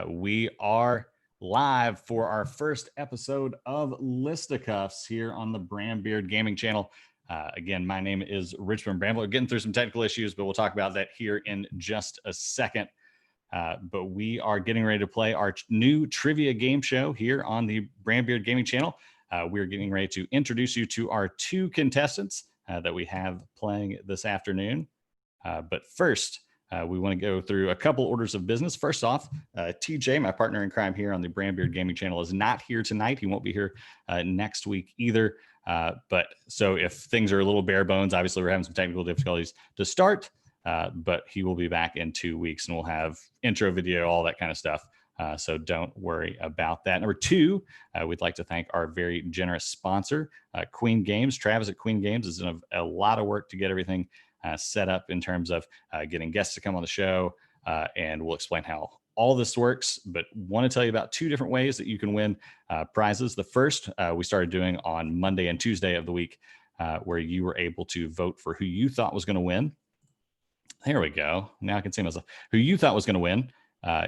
We are live for our first episode of Listicuffs here on the Brandbeard Gaming channel. Again, my name is Richmond Bramble. We're getting through some technical issues, but we'll talk about that here in just a second. But we are getting ready to play our new trivia game show here on the Brandbeard Gaming channel. We're getting ready to introduce you to our two contestants that we have playing this afternoon. But first, we want to go through a couple orders of business. First off, TJ, my partner in crime here on the Brandbeard Gaming channel, is not here tonight. He won't be here next week either. But so if things are a little bare bones, obviously we're having some technical difficulties to start, but he will be back in 2 weeks and we'll have intro video, all that kind of stuff. So don't worry about that. Number two, we'd like to thank our very generous sponsor, Queen Games. Travis at Queen Games has done a lot of work to get everything set up in terms of getting guests to come on the show, and we'll explain how all this works, but want to tell you about two different ways that you can win prizes. The first we started doing on Monday and Tuesday of the week, where you were able to vote for who you thought was going to win. There we go. Now I can see myself. Who you thought was going to win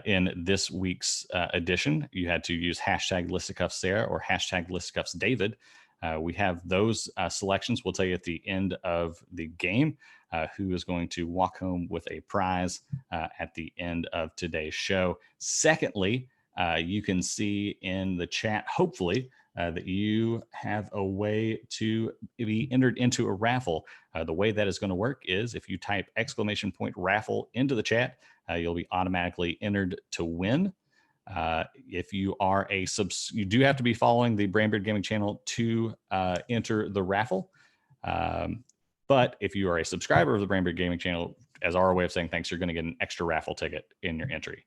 in this week's edition. You had to use hashtag Listicuffs Sarah or hashtag Listicuffs David. We have those selections. We'll tell you at the end of the game who is going to walk home with a prize at the end of today's show. Secondly, you can see in the chat, hopefully, that you have a way to be entered into a raffle. The way that is going to work is if you type !raffle into the chat, you'll be automatically entered to win. If you are you do have to be following the Brandbeard Gaming channel to enter the raffle. But if you are a subscriber of the Brandbeard Gaming channel, as our way of saying thanks, you're going to get an extra raffle ticket in your entry.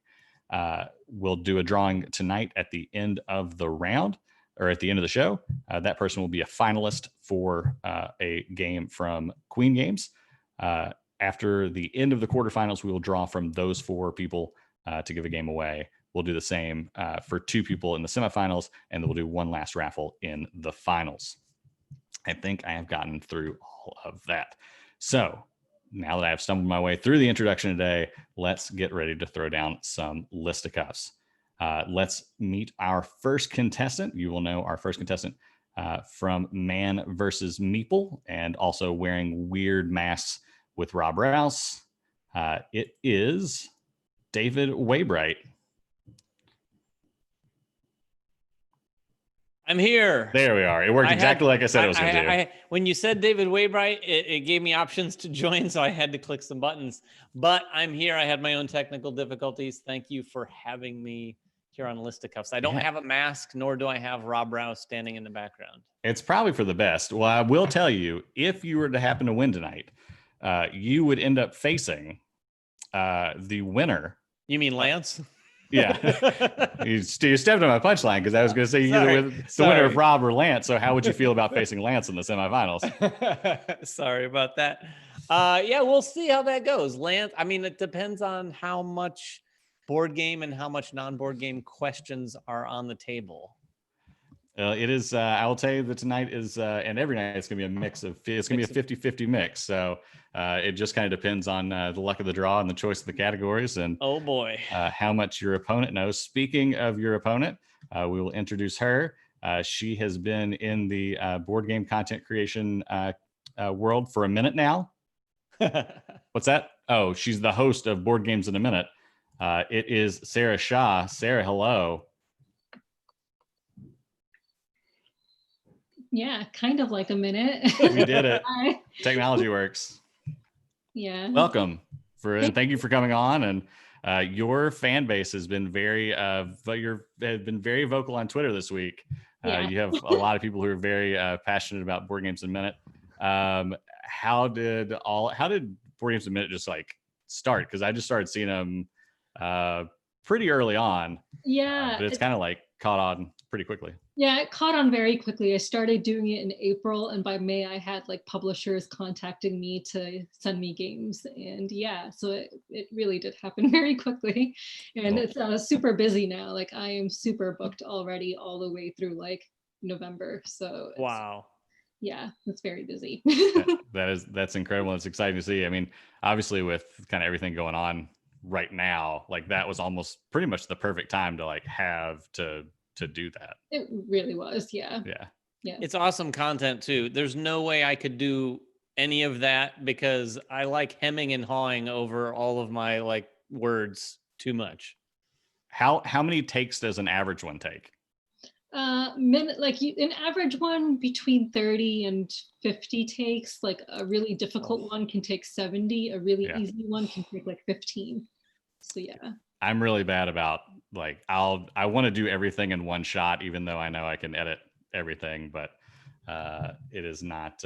We'll do a drawing tonight at the end of the round, or at the end of the show. That person will be a finalist for a game from Queen Games. After the end of the quarterfinals, we will draw from those four people to give a game away. We'll do the same for two people in the semifinals, and then we'll do one last raffle in the finals. I think I have gotten through all of that. So now that I have stumbled my way through the introduction today, let's get ready to throw down some listicuffs. Let's meet our first contestant. You will know our first contestant from Man versus Meeple, and also wearing weird masks with Rob Rouse. It is David Waybright. I'm here. There we are. It worked exactly like I said it was going to do. When you said David Waybright, it gave me options to join, so I had to click some buttons. But I'm here. I had my own technical difficulties. Thank you for having me here on Listicuffs. I don't have a mask, nor do I have Rob Rouse standing in the background. It's probably for the best. Well, I will tell you, if you were to happen to win tonight, you would end up facing the winner. You mean Lance? Yeah, you stepped on my punchline because I was going to say either with the winner of Rob or Lance. So how would you feel about facing Lance in the semifinals? Sorry about that. Yeah, we'll see how that goes. Lance, I mean, it depends on how much board game and how much non-board game questions are on the table. It is, I will tell you that tonight is, and every night it's going to be a mix of, it's going to be a 50-50 mix. So it just kind of depends on the luck of the draw and the choice of the categories and oh boy, how much your opponent knows. Speaking of your opponent, we will introduce her. She has been in the board game content creation world for a minute now. What's that? Oh, she's the host of Board Games in a Minute. It is Sarah Shah. Sarah, hello. Yeah, kind of like a minute. We did it. Technology works. Yeah. Welcome. Thank you for coming on. And your fan base has been very vocal on Twitter this week. Yeah. You have a lot of people who are very passionate about Board Games in a Minute. How did Board Games in a Minute just like start? Because I just started seeing them pretty early on. Yeah. But it's kind of like caught on pretty quickly. Yeah, it caught on very quickly. I started doing it in April, and by May I had like publishers contacting me to send me games. And yeah, so it really did happen very quickly. And Cool. It's super busy now. Like I am super booked already all the way through like November. So wow. Yeah, it's very busy. That's incredible. It's exciting to see. I mean, obviously with kind of everything going on right now, like that was almost pretty much the perfect time to like have to do that. It really was. Yeah. Yeah. Yeah. It's awesome content too. There's no way I could do any of that because I like hemming and hawing over all of my like words too much. How many takes does an average one take? An average one between 30 and 50 takes. Like a really difficult one can take 70. A really easy one can take like 15. So yeah. I'm really bad about like I want to do everything in one shot, even though I know I can edit everything, but it is not.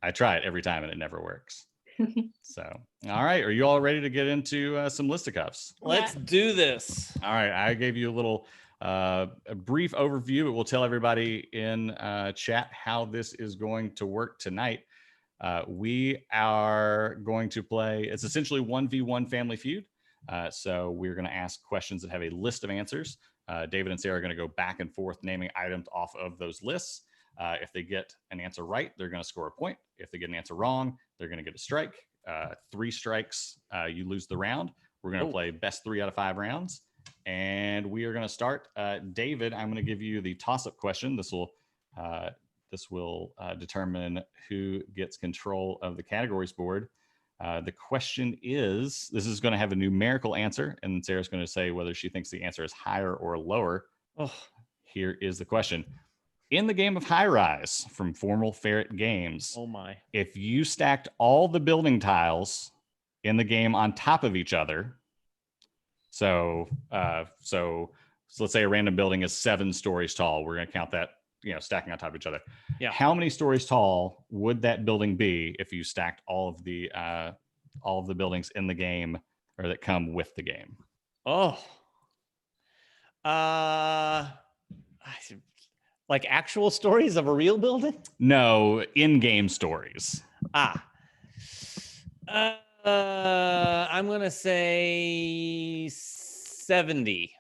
I try it every time and it never works. So, all right, are you all ready to get into some Listicuffs? Let's do this. All right, I gave you a little a brief overview, but we'll tell everybody in chat how this is going to work tonight. We are going to play. It's essentially 1v1 Family Feud. So we're going to ask questions that have a list of answers. David and Sarah are going to go back and forth naming items off of those lists. If they get an answer right, they're going to score a point. If they get an answer wrong, they're going to get a strike. 3 strikes, you lose the round. We're going to play best 3 out of 5 rounds. And we are going to start. David, I'm going to give you the toss-up question. This will determine who gets control of the categories board. The question is, this is going to have a numerical answer, and Sarah's going to say whether she thinks the answer is higher or lower. Oh, here is the question. In the game of High Rise from Formal Ferret Games, oh my, if you stacked all the building tiles in the game on top of each other, so let's say a random building is 7 stories tall. We're going to count that, stacking on top of each other. Yeah. How many stories tall would that building be if you stacked all of the buildings in the game or that come with the game? Oh, like actual stories of a real building? No, in-game stories. I'm going to say 70.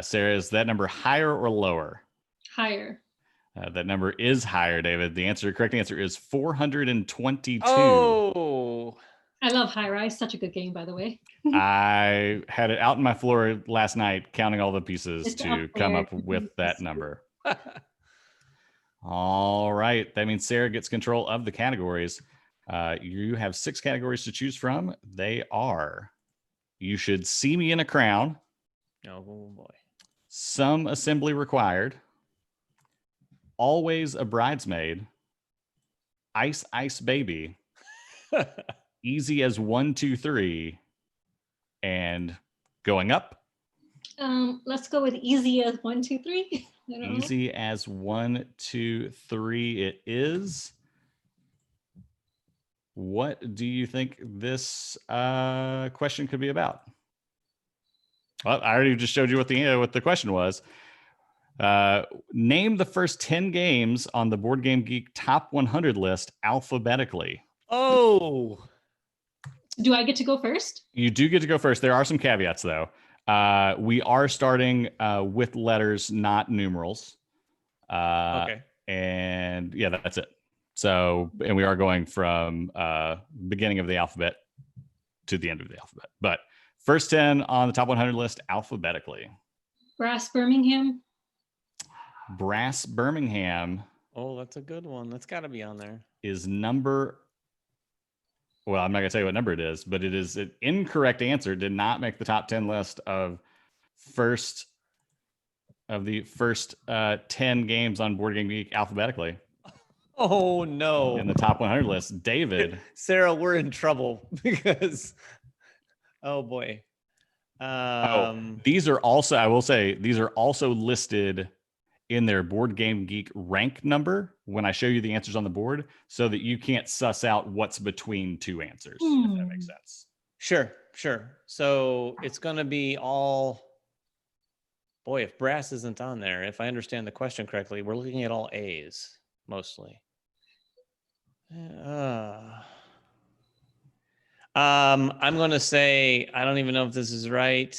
Sarah, is that number higher or lower? Higher. That number is higher, David. The correct answer is 422. Oh, I love High Rise. Such a good game, by the way. I had it out on my floor last night, counting all the pieces to come up with that number. All right. That means Sarah gets control of the categories. You have 6 categories to choose from. They are: You Should See Me in a Crown. Oh boy. Some Assembly Required. Always a Bridesmaid. Ice Ice Baby. Easy as 1, 2, 3. And Going Up. Let's go with easy as 1, 2, 3. Easy as 1, 2, 3 it is. What do you think this question could be about? Well, I already just showed you what the question was. Name the first 10 games on the Board Game Geek Top 100 list alphabetically. Oh. Do I get to go first? You do get to go first. There are some caveats, though. We are starting with letters, not numerals. Okay. And yeah, that's it. So, and we are going from beginning of the alphabet to the end of the alphabet. But first 10 on the top 100 list alphabetically. Brass Birmingham. Brass Birmingham. Oh, that's a good one. That's got to be on there. Is number... Well, I'm not going to tell you what number it is, but it is an incorrect answer. Did not make the top 10 list of the first 10 games on Board Game Geek alphabetically. Oh, no. In the top 100 list. David. Sarah, we're in trouble because, oh, boy. These are also, I will say, these are also listed in their Board Game Geek rank number when I show you the answers on the board, so that you can't suss out what's between 2 answers, if that makes sense. Sure. So it's going to be all... Boy, if brass isn't on there, if I understand the question correctly, we're looking at all A's, mostly. I'm going to say, I don't even know if this is right,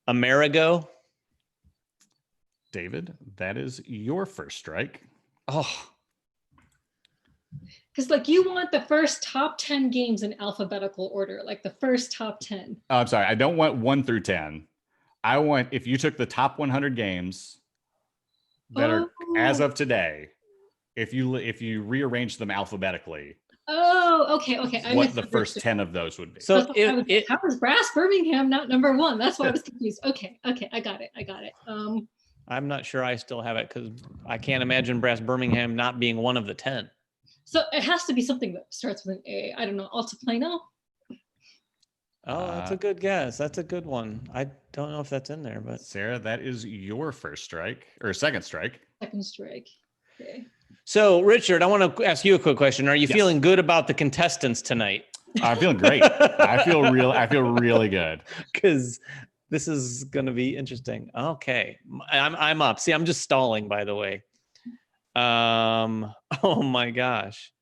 Amerigo. David, that is your first strike. Oh. Because like you want the first top 10 games in alphabetical order, like the first top 10. Oh, I'm sorry. I don't want 1 through 10. I want, if you took the top 100 games that are as of today, if you rearrange them alphabetically. Oh, okay. What the first 10 of those would be. So how is Brass Birmingham not number 1? That's why I was confused. Okay, I got it. I'm not sure I still have it because I can't imagine Brass Birmingham not being one of the 10. So it has to be something that starts with an A. I don't know, Altiplano? Oh, that's a good guess. That's a good one. I don't know if that's in there, but Sarah, that is your first strike or second strike. Second strike. Okay. So, Richard, I want to ask you a quick question. Are you feeling good about the contestants tonight? I'm feeling great. I feel really good. Because this is going to be interesting. Okay, I'm up. See, I'm just stalling, by the way. Oh my gosh.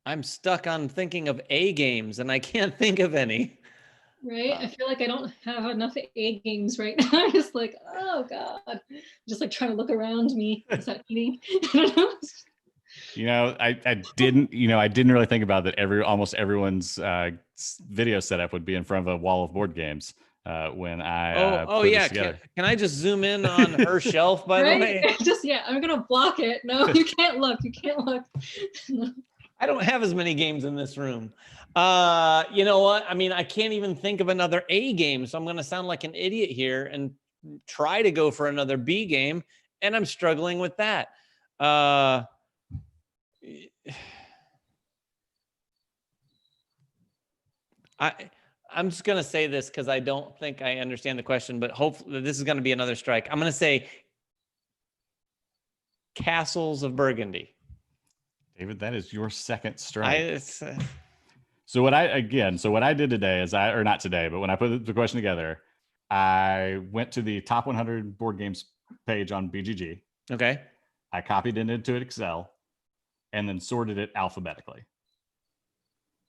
I'm stuck on thinking of A games and I can't think of any. Right? I feel like I don't have enough A games right now. I'm just like, oh God. Just like trying to look around me. Is that eating? I didn't really think about that. Almost everyone's video setup would be in front of a wall of board games when I put this together. Can I just zoom in on her shelf, by the way? I'm gonna block it. No, you can't look. I don't have as many games in this room. You know what? I mean, I can't even think of another A game, so I'm going to sound like an idiot here and try to go for another B game, and I'm struggling with that. I'm just going to say this because I don't think I understand the question, but hopefully this is going to be another strike. I'm going to say Castles of Burgundy. David, that is your second strike. So what I did today is not today, but when I put the question together, I went to the top 100 board games page on BGG. Okay. I copied it into Excel and then sorted it alphabetically.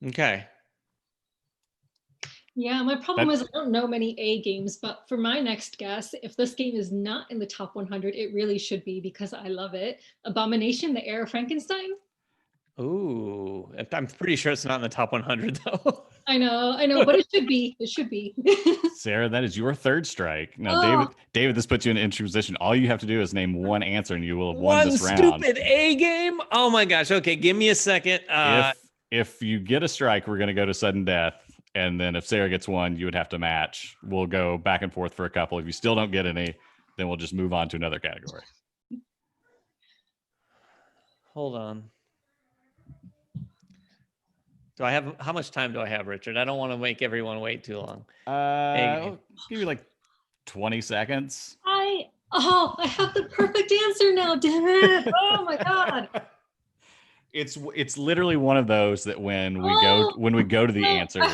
Okay. Yeah, my problem is I don't know many A games, but for my next guess, if this game is not in the top 100, it really should be because I love it. Abomination, the Heir of Frankenstein. Ooh, I'm pretty sure it's not in the top 100 though. I know, but it should be. It should be. Sarah, that is your third strike. Now, David, this puts you in an interesting position. All you have to do is name one answer, and you will have won this round. One stupid A game. Oh my gosh. Okay, give me a second. If you get a strike, we're going to go to sudden death, and then if Sarah gets one, you would have to match. We'll go back and forth for a couple. If you still don't get any, then we'll just move on to another category. Hold on. How much time do I have, Richard? I don't want to make everyone wait too long. I'll give you like 20 seconds. I have the perfect answer now, damn it. Oh my God. It's literally one of those that when we go to the answer. No.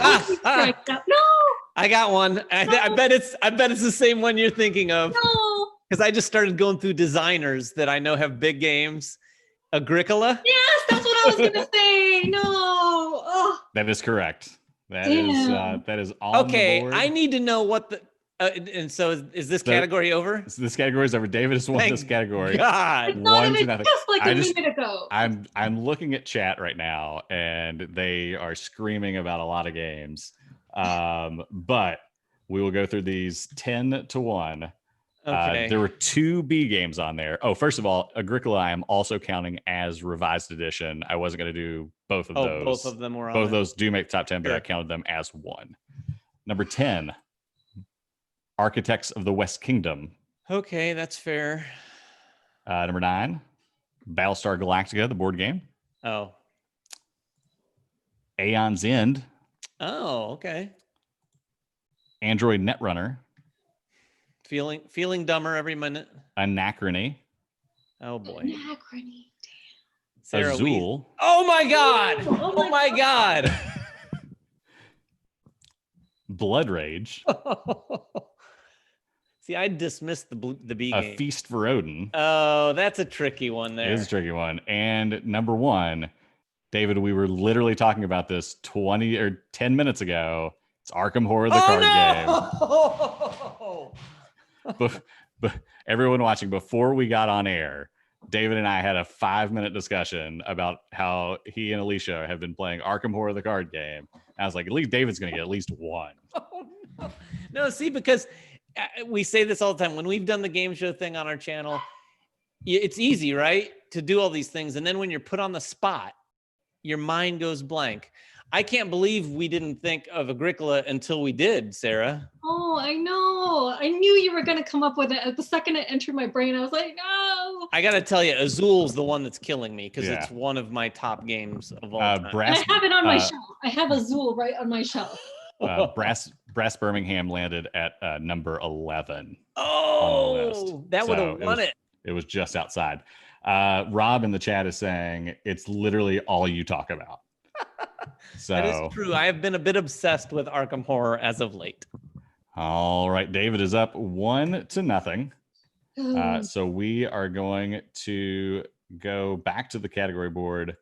I got one. I bet it's the same one you're thinking of. No. Because I just started going through designers that I know have big games. Agricola? Yes, that's what I was gonna say. No. Oh. That is correct. That is on the board. I need to know what the and so is this category over? This category is over. David has won this category. God. One to nothing. Just like a minute ago. I'm looking at chat right now, and they are screaming about a lot of games. But we will go through these 10 to 1. Okay. There were 2 B games on there. Oh, first of all, Agricola I am also counting as revised edition. I wasn't going to do both of those. Both of them were on Both of those do make the top 10, but I counted them as one. Number 10, Architects of the West Kingdom. Okay, that's fair. Number 9, Battlestar Galactica, the board game. Oh. Aeon's End. Oh, okay. Android Netrunner. Feeling dumber every minute. Anachrony. Oh boy. Anachrony. Damn. Sarah, Azul. Oh my God. Oh my God. Blood Rage. See, I dismissed the B game. A Feast for Odin. Oh, that's a tricky one there. It is a tricky one. And number 1, David, we were literally talking about this 20 or 10 minutes ago. It's Arkham Horror, the card game. But everyone watching, before we got on air, David and I had a 5-minute discussion about how he and Alicia have been playing Arkham Horror, the card game. And I was like, at least David's going to get at least one. Oh, no. No, see, because we say this all the time. When we've done the game show thing on our channel, it's easy, right, to do all these things. And then when you're put on the spot, your mind goes blank. I can't believe we didn't think of Agricola until we did, Sarah. Oh, I know. I knew you were going to come up with it. The second it entered my brain, I was like, no. I got to tell you, Azul's the one that's killing me because it's one of my top games of all time. And I have it on my shelf. I have Azul right on my shelf. Brass Birmingham landed at number 11. Oh, that would have won it. It was just outside. Rob in the chat is saying it's literally all you talk about. So that is true. I have been a bit obsessed with Arkham Horror as of late. All right, David is up 1-0. So we are going to go back to the category board.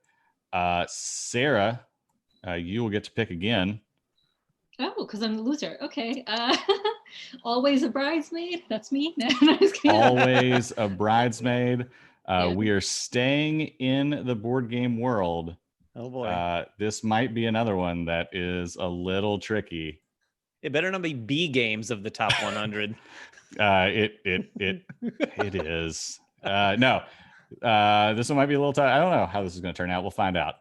Sarah, you will get to pick again. Oh, because I'm the loser. Okay. Always a bridesmaid. That's me. No, I'm just kidding. Always a bridesmaid. We are staying in the board game world. Oh boy. This might be another one that is a little tricky. It better not be B games of the top 100. It is. No. This one might be a little tough. I don't know how this is going to turn out. We'll find out.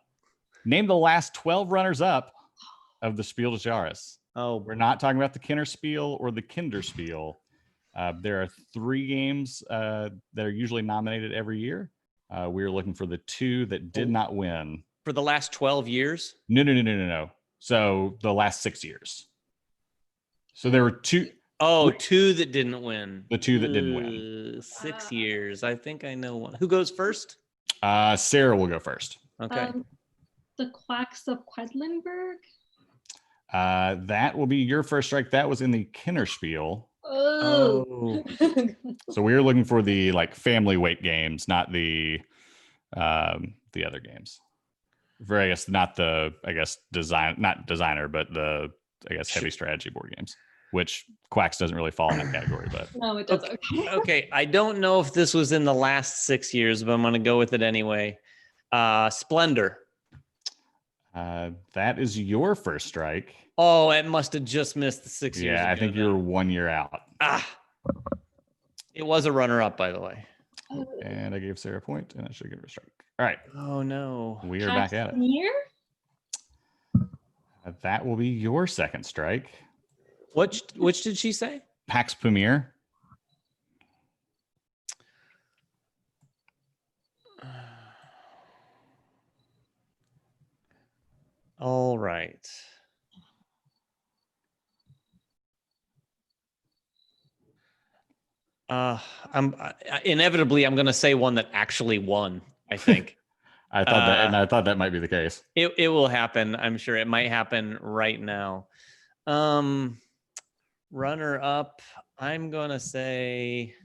Name the last 12 runners up of the Spiel des Jahres. Oh, we're not talking about the Kinderspiel or the Kinderspiel. There are 3 games that are usually nominated every year. We are looking for the 2 that did not win. For the last 12 years? No. So the last 6 years. So there were 2. Oh, 2 that didn't win. The 2 that didn't win. 6 years. I think I know one. Who goes first? Sarah will go first. Okay. The Quacks of Quedlinburg. That will be your first strike. That was in the Kinderspiel. Oh. So we were looking for the family weight games, not the other games. I guess not the not designer, but the heavy strategy board games, which Quacks doesn't really fall in that category. But no, it doesn't. Okay, I don't know if this was in the last 6 years, but I'm going to go with it anyway. Splendor. That is your first strike. Oh, it must have just missed the 6 years. Yeah, I think you're 1 year out. It was a runner-up, by the way. And I gave Sarah a point, and I should give her a strike. All right. Oh no. We are back at it. That will be your second strike. Which did she say? Pax Pamir. All right. I'm inevitably I'm going to say one that actually won, I think. I thought that might be the case. It will happen. I'm sure it might happen right now. Runner up, I'm going to say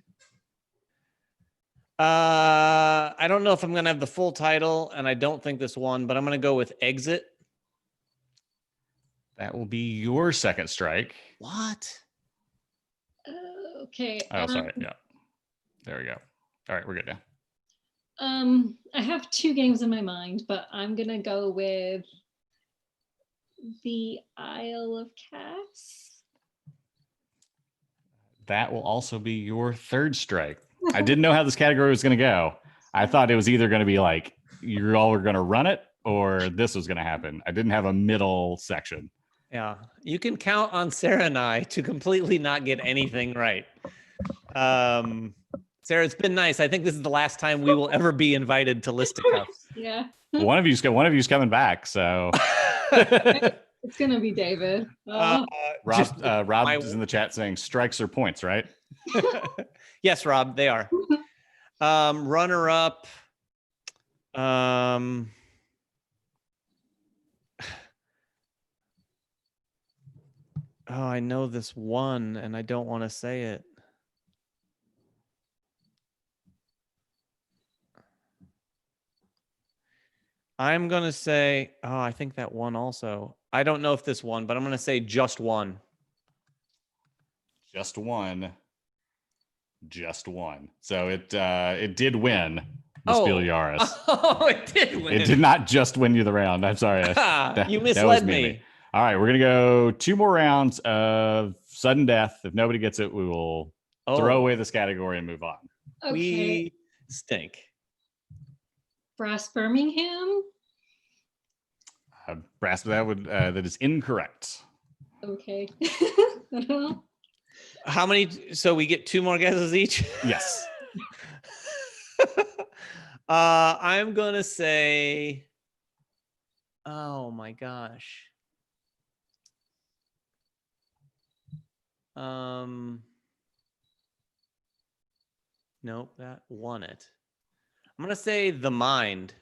I don't know if I'm going to have the full title, and I don't think this won, but I'm going to go with Exit. That will be your second strike. What? Okay. Oh, sorry. Yeah. There we go. All right, we're good now. I have 2 games in my mind, but I'm gonna go with the Isle of Cats. That will also be your third strike. I didn't know how this category was going to go. I thought it was either going to be you all were going to run it or this was going to happen. I didn't have a middle section. Yeah, you can count on Sarah and I to completely not get anything right. Sarah, it's been nice. I think this is the last time we will ever be invited to Listicuffs. Yeah. One of you's coming back, so it's gonna be David. Rob is in the chat saying strikes are points, right? Yes, Rob, they are. Runner up. Oh, I know this one, and I don't want to say it. I'm going to say, I think that one also. I don't know if this won, but I'm going to say just one. Just one. Just one. So it did win the Spiel Yaris. Oh, it did win. It did not just win you the round. I'm sorry. You misled me. All right, we're going to go 2 more rounds of sudden death. If nobody gets it, we will throw away this category and move on. Okay. We stink. Brass Birmingham. Brass, that is incorrect. Okay. I don't know. How many? So we get 2 more guesses each? Yes. I'm going to say, oh my gosh. Nope, that won it. I'm going to say The Mind.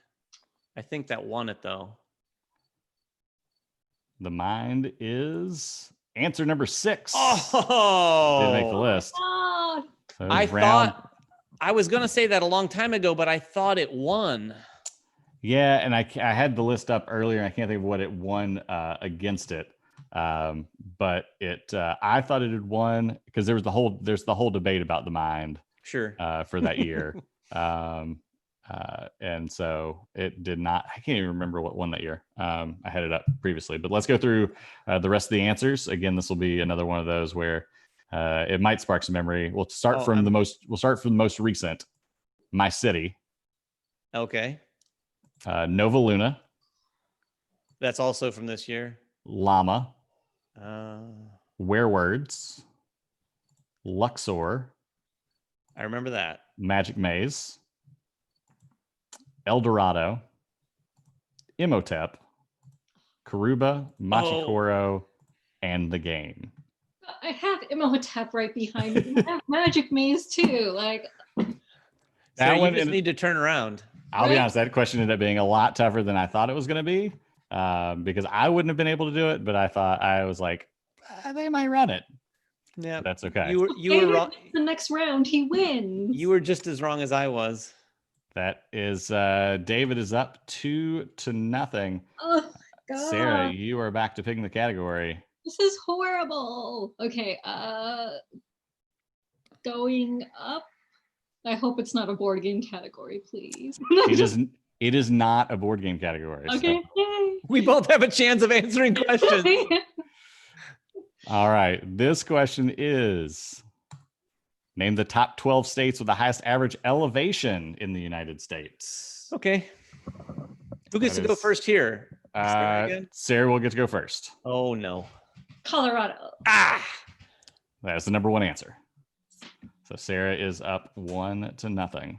I think that won it, though. The Mind is answer number 6. Oh! Didn't make the list. Oh, So thought I was going to say that a long time ago, but I thought it won. Yeah, and I had the list up earlier, and I can't think of what it won against it. But I thought it had won because there's the whole debate about The Mind. Sure. For that year. And so it did not. I can't even remember what won that year. I had it up previously, but let's go through the rest of the answers. Again, this will be another one of those where it might spark some memory. We'll start from the most recent. My City. Okay. Nova Luna. That's also from this year. Llama. Werewords. Luxor. I remember that. Magic Maze. El Dorado. Imhotep. Karuba, Machikoro, and The Game. I have Imhotep right behind me. I have Magic Maze too. Like that one, you just need to turn around. I'll be honest, that question ended up being a lot tougher than I thought it was going to be, because I wouldn't have been able to do it, but I was like, they might run it. Yeah, that's okay. You were wrong. The next round, he wins. You were just as wrong as I was. That is, David is up 2-0. Oh God. Sarah, you are back to picking the category. This is horrible. Okay, going up. I hope it's not a board game category, please. It is not a board game category. Okay. So. We both have a chance of answering questions. All right. This question is: name the top 12 states with the highest average elevation in the United States. Okay. Who gets to go first here? Sarah will get to go first. Oh, no. Colorado. That's the number 1 answer. So Sarah is up 1-0.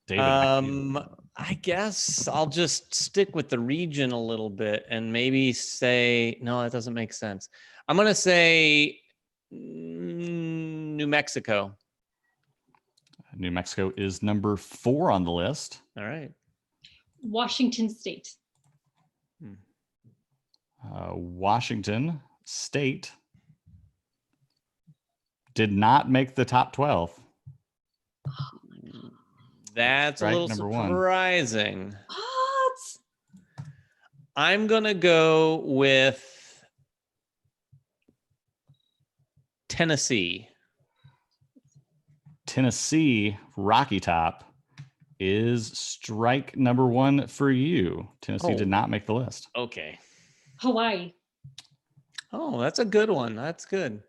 David, I guess I'll just stick with the region a little bit and maybe say, no, that doesn't make sense. I'm going to say New Mexico. New Mexico is number 4 on the list. All right. Washington State. Washington State did not make the top 12. That's a little surprising. What? I'm going to go with Tennessee. Tennessee, Rocky Top, is strike number 1 for you. Tennessee did not make the list. Okay. Hawaii. Oh, that's a good one. That's good.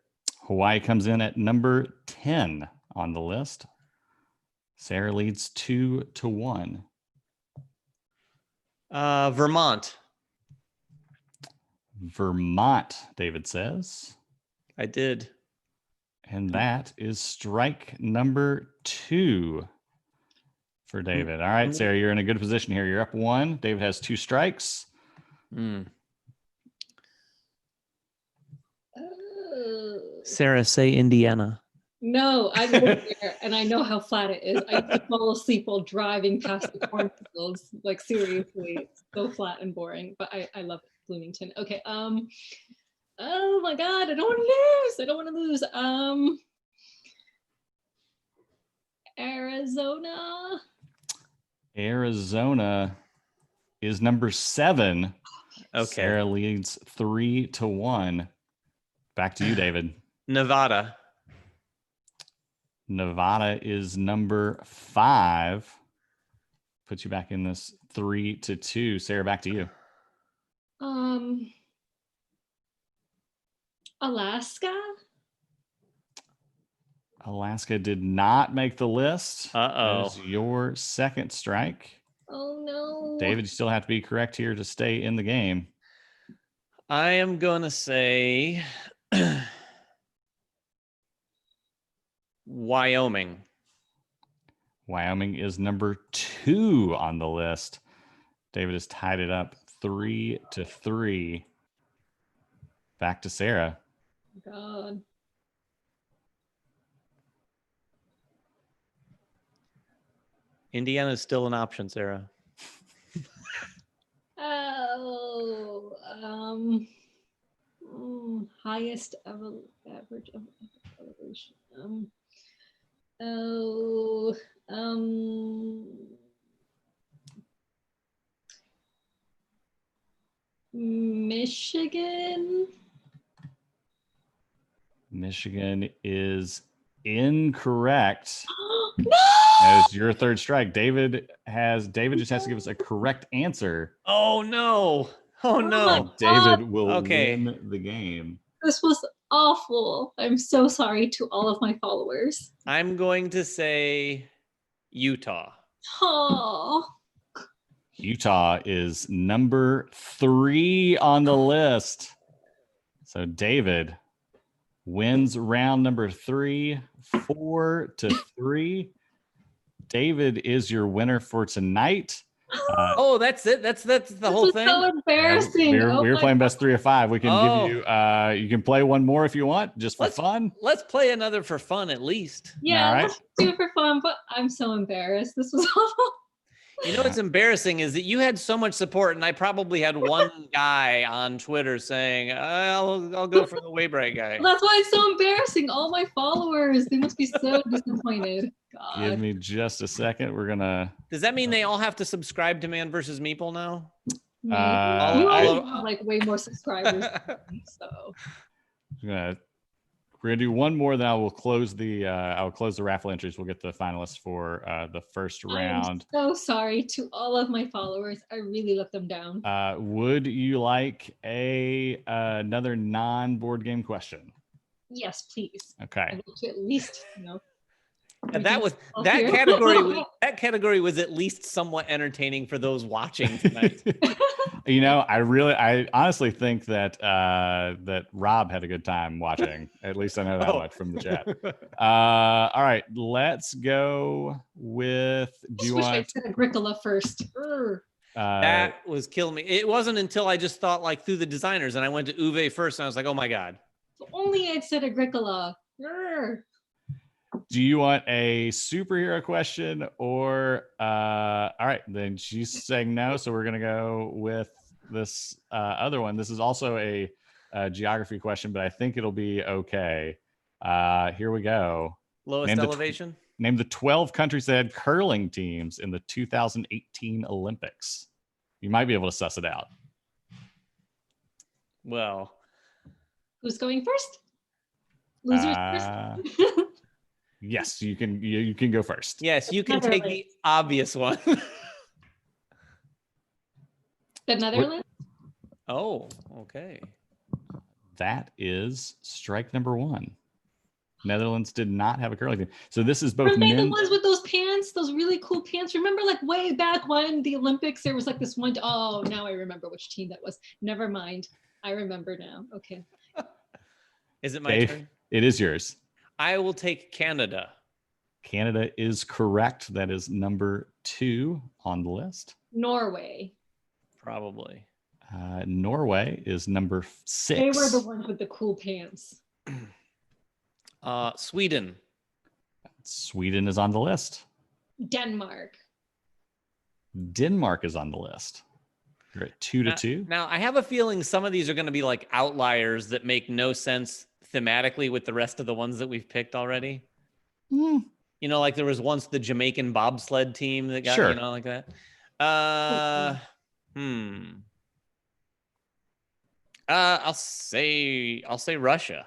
Hawaii comes in at number 10 on the list. Sarah leads 2-1. Vermont. Vermont, David says. I did. And that is strike number 2 for David. All right, Sarah, you're in a good position here. You're up 1. David has 2 strikes. Sarah, say Indiana. No, I live there and I know how flat it is. I used to fall asleep while driving past the cornfields. Like seriously, it's so flat and boring. But I love Bloomington. Okay. Oh my God, I don't want to lose. Arizona. Arizona is number 7. Okay. Sarah leads 3-1. Back to you, David. Nevada. Nevada is number 5. Puts you back in this 3-2. Sarah, back to you. Alaska. Alaska did not make the list. Uh-oh. That is your second strike. Oh no. David, you still have to be correct here to stay in the game. I am going to say Wyoming. Wyoming is number 2 on the list. David has tied it up 3-3. Back to Sarah. God. Indiana is still an option, Sarah. Oh, highest average of elevation. Michigan. Michigan is incorrect. No! That is your third strike. David just has to give us a correct answer. Oh no. Oh no. And David will Okay. win the game. This was awful. I'm so sorry to all of my followers. I'm going to say Utah. Oh. Utah is number 3 on the list. So David wins round number 3, 4-3. David is your winner for tonight. Oh, that's it. That's the whole thing. So embarrassing. Yeah, we're playing best 3 of 5. We can give you. You can play one more if you want, just for fun. Let's play another for fun at least. Yeah, all right. let's do it for fun. But I'm so embarrassed. This was awful. You know what's embarrassing is that you had so much support, and I probably had one guy on Twitter saying, "I'll go for the Waybright guy." That's why it's so embarrassing. All my followers, they must be so disappointed. God. Give me just a second. We're gonna. Does that mean they all have to subscribe to Man vs. Meeple now? You all already of- have like way more subscribers than me, so We're gonna do one more, then I will close the raffle entries. We'll get the finalists for the first round. I'm so sorry to all of my followers. I really let them down. Would you like another non-board game question? Yes, please. Okay. I'd like to at least, And that here. category was at least somewhat entertaining for those watching tonight. I honestly think that that Rob had a good time watching. At least I know that much from the chat. All right, let's go with. Do you I want? I said Agricola first. That was killing me. It wasn't until I just thought like through the designers, and I went to Uwe first, and I was like, "Oh my god!" If only I'd said Agricola. Urgh. Do you want a superhero question or all right, then she's saying no, so we're gonna go with this other one. This is also a geography question, but I think it'll be okay. Here we go. Lowest elevation? Name the 12 countries that had curling teams in the 2018 Olympics. You might be able to suss it out. Well, Who's going first? Losers first? Yes, you can go first. yes, you can take the obvious one. The Netherlands? Oh, okay. That is strike number 1. Netherlands did not have a curling team. So this is both Were they the men. ones with those pants, those really cool pants? Remember, like way back when the Olympics, there was like this one. Oh, now I remember which team that was. Never mind. I remember now. Okay. Is it my Dave, turn? it is yours. I will take Canada. Canada is correct. That is number 2 on the list. Norway. Probably. Norway is number 6. They were the ones with the cool pants. Sweden. Sweden is on the list. Denmark. Denmark is on the list. You're at 2-2. Now, I have a feeling some of these are going to be like outliers that make no sense thematically with the rest of the ones that we've picked already. You know, like there was once the Jamaican bobsled team that got, Sure. you know, like that. I'll say Russia.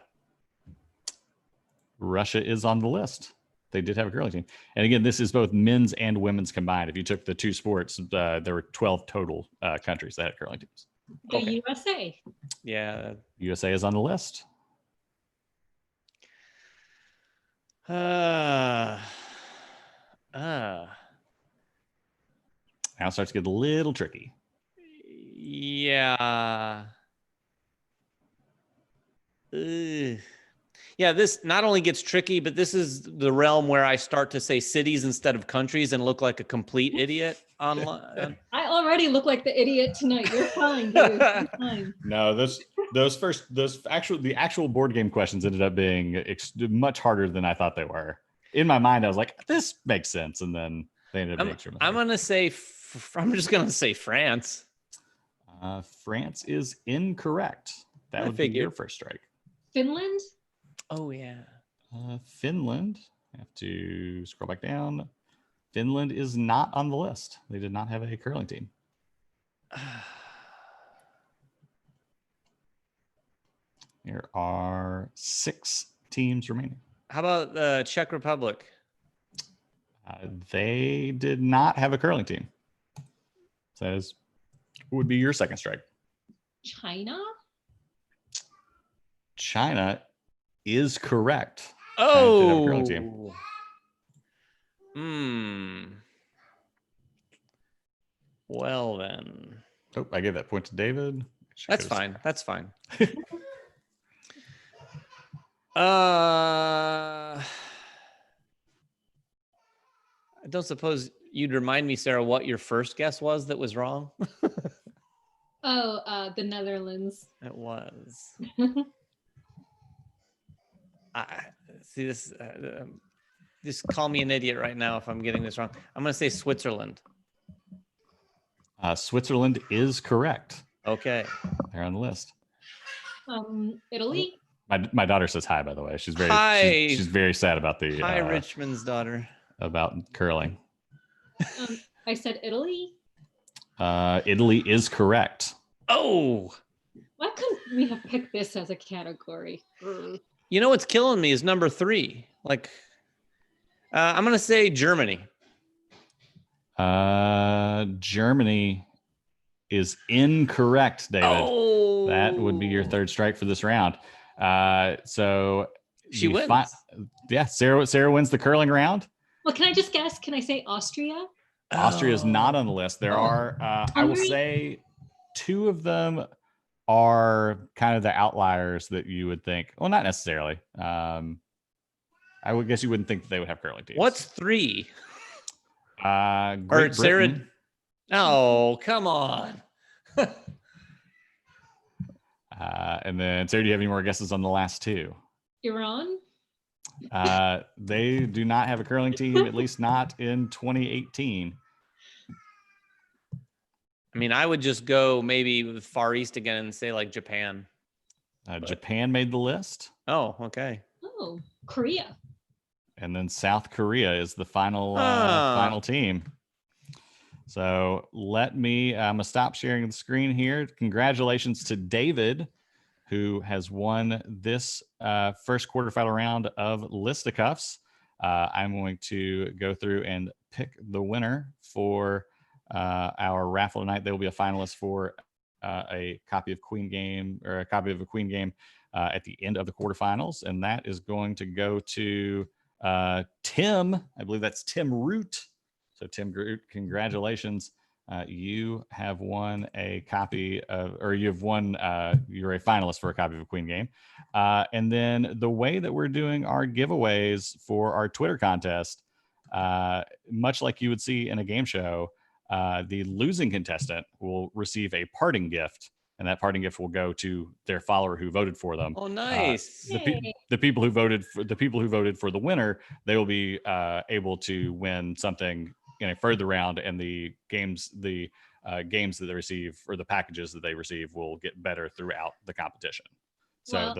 Russia is on the list. They did have a curling team. And again, this is both men's and women's combined. If you took the two sports, there were 12 total countries that had curling teams. The USA. Yeah. USA is on the list. Now it starts to get a little tricky. Yeah. Yeah, this not only gets tricky, but this is the realm where I start to say cities instead of countries and look like a complete idiot online. I already look like the idiot tonight. You're fine, dude. You're fine. No, the actual board game questions ended up being much harder than I thought they were. In my mind, I was like, this makes sense, and then they ended up being extremely hard. I'm just gonna say France. France is incorrect. That would be your first strike. Finland? Oh, yeah. Finland. I have to scroll back down. Finland is not on the list. They did not have a curling team. There are 6 teams remaining. How about the Czech Republic? They did not have a curling team. So that would be your second strike. China is correct. Oh. Curling team. Well then. Oh, I gave that point to David. That's fine. That's fine. I don't suppose you'd remind me, Sarah, what your first guess was that was wrong? The Netherlands. It was. I see this. Just call me an idiot right now if I'm getting this wrong. I'm going to say Switzerland. Switzerland is correct. Okay. They're on the list. Italy. My daughter says hi, by the way. She's very she's very sad about the hi, Richmond's daughter. About curling. I said Italy. Italy is correct. Oh. Why couldn't we have picked this as a category? You know what's killing me is number 3. Like, I'm gonna say Germany. Germany is incorrect, David. Oh. That would be your third strike for this round. So she wins. Sarah wins the curling round. Well, can I just guess? Can I say Austria? Austria is not on the list. There are, I will say, 2 of them are kind of the outliers that you would think. Well, not necessarily. I would guess you wouldn't think that they would have curling teams. What's 3? Great Sarah. Britain. Oh, come on. And then, Sarah, do you have any more guesses on the last 2? Iran? They do not have a curling team, at least not in 2018. I mean, I would just go maybe with Far East again and say like Japan. Japan made the list. Oh, okay. Oh, Korea. And then South Korea is the final team. So I'm going to stop sharing the screen here. Congratulations to David, who has won this first quarterfinal round of Listicuffs. I'm going to go through and pick the winner for our raffle tonight. There will be a finalist for a copy of Queen Game or a copy of a Queen Game at the end of the quarterfinals. And that is going to go to Tim. I believe that's Tim Root. So Tim Root, congratulations. You have won a copy of, or you've won, you're a finalist for a copy of a Queen Game. And then the way that we're doing our giveaways for our Twitter contest, much like you would see in a game show, the losing contestant will receive a parting gift, and that parting gift will go to their follower who voted for them. Oh, nice! The people who voted for the winner, they will be able to win something in a further round, and the games that they receive or the packages that they receive will get better throughout the competition. So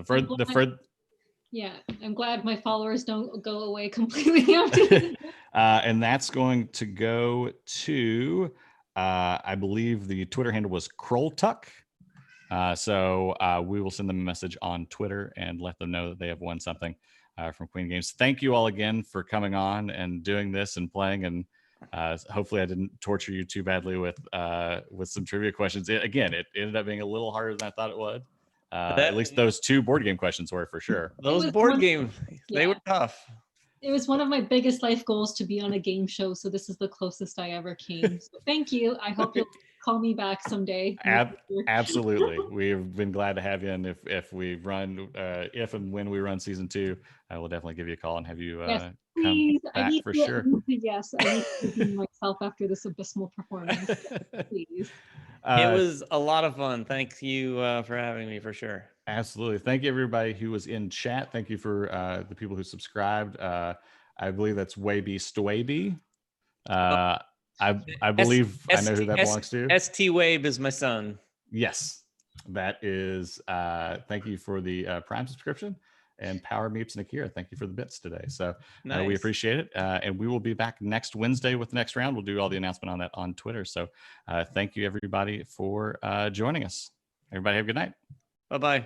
Yeah, I'm glad my followers don't go away completely after. And that's going to go to, I believe the Twitter handle was Krolltuck. So we will send them a message on Twitter and let them know that they have won something from Queen Games. Thank you all again for coming on and doing this and playing. And hopefully I didn't torture you too badly with some trivia questions. It ended up being a little harder than I thought it would. At least those 2 board game questions were, for sure. Those board games, they were tough. It was one of my biggest life goals to be on a game show, so this is the closest I ever came. So thank you. I hope you'll call me back someday. Absolutely. We've been glad to have you. And if we run, if and when we run season 2, I will definitely give you a call and have you yes, come back for sure. Yes, I need to redeem myself after this abysmal performance. Please. It was a lot of fun. Thank you for having me, for sure. Absolutely. Thank you, everybody who was in chat. Thank you for the people who subscribed. I believe that's Wayby Stwaby. I believe I know who that belongs to. ST Wabe is my son. Yes, that is. Thank you for the Prime subscription. And Power Meeps and Akira, thank you for the bits today. So nice. We appreciate it. And we will be back next Wednesday with the next round. We'll do all the announcement on that on Twitter. So thank you, everybody, for joining us. Everybody have a good night. Bye-bye.